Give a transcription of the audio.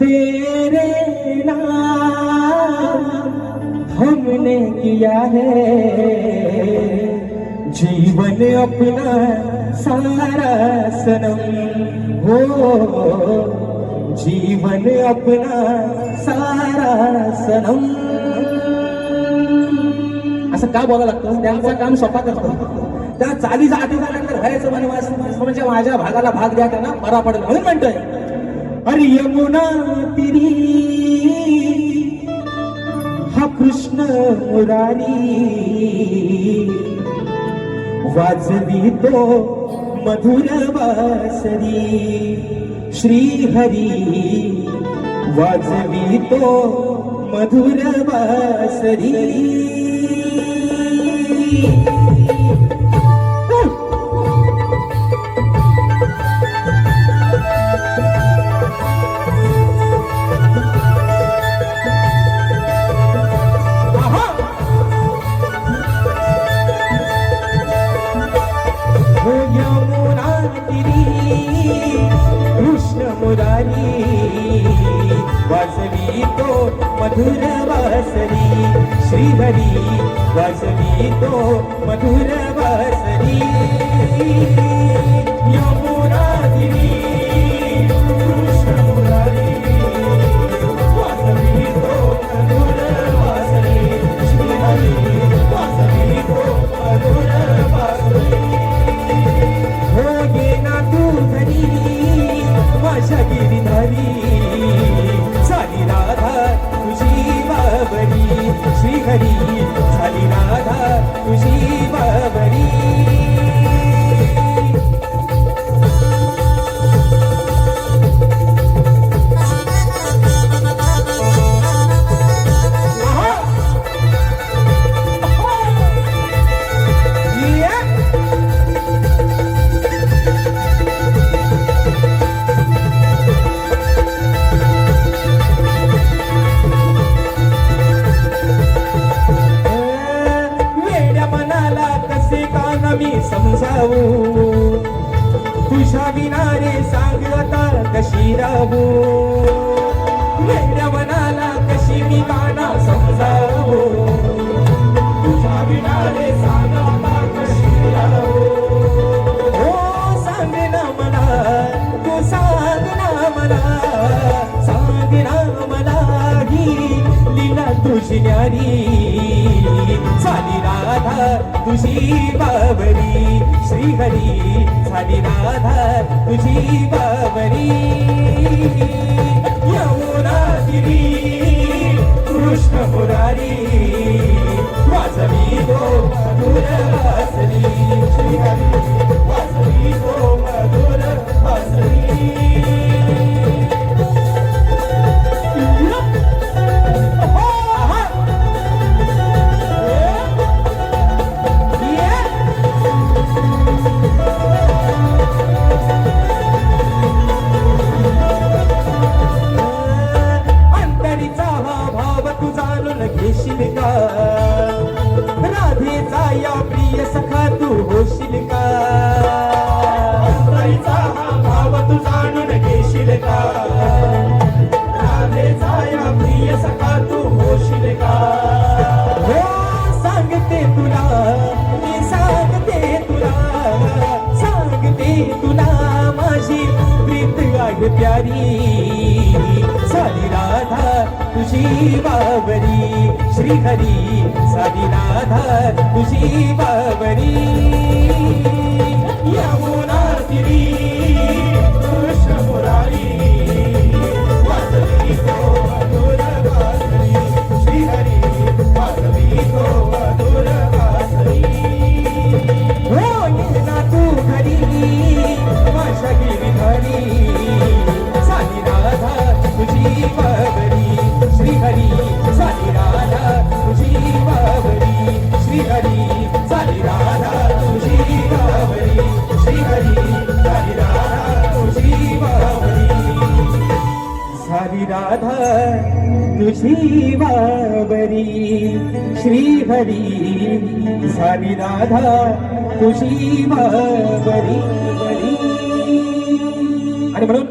तेरे नाम हमने किया है जीवन अपना सारा सनम हो, जीवन अपना सारा सनम. असं का बोलावं लागतं? त्यांचं काम सोपा करतं. त्या चालीचा आठवल्यानंतर व्हायचं म्हणजे माझ्या भागाला भाग द्या, त्यांना बरा पडेल म्हणून म्हणतोय. अरे यमुना तिरी हा कृष्ण मुरारी वाजवी तो मधुर बासरी श्री हरी वाजवी तो मधुर बासरी. कृष्ण मुरारी वाजवी तो मधुर बासरी श्रीहरी वाजवी तो मधुर बासरी. यमुना तिरी कृष्ण मुरारी वाजवी तो मधुर बासरी श्रीहरी वाजवी तो मधुर बासरी. हो गे ना तू घरी माझ्या गिरिधारी झाली राधा तुझी बाबरी श्रीहरी झाली राधा तुझी बाबरी. मी समजावू तुझ्या विना रे सांग आता कशी राहू. वेड्या मनाला कशी मी गाणा समजावू तुझ्या विना रे सांग आता कशी राहू. हो सांग ना मला तू सांग ना मला सांग ना मला ही लीला तुझी न्यारी झाली राधा तुझी बाबरी श्रीहरी झाली राधा तुझी बाबरी. यमुना तिरी कृष्ण मुरारी वाजवी तो मधुर बासरी श्रीहरी वाजवी तो मधुर बासरी. राधेचा या प्रिय सखा तू होशील का? अंतरीचा हा भाव तू जाणून घेशील का? राधेचा या प्रिय सखा तू होशील का? हो सांगते तुला मी सांगते तुला सांगते तुला माझी प्रीत आहे प्यारी झाली राधा तुझी बाबरी श्रीहरी झाली राधा तुझी बाबरी. यमुना तिरी कृष्ण मुरारी वाजवी तो मधुर बासरी श्रीहरी वाजवी तो मधुर बासरी. हो ये ना तू घरी माझ्या गिरिधारी झाली राधा तुझी बाबरी श्रीहरी झाली राधा तुझी बाबरी श्रीहरी झाली राधा तुझी बाबरी श्रीहरी झाली राधा तुझी बाबरी झाली राधा तुझी बाबरी श्रीहरी झाली राधा तुझी बाबरी. आणि म्हणून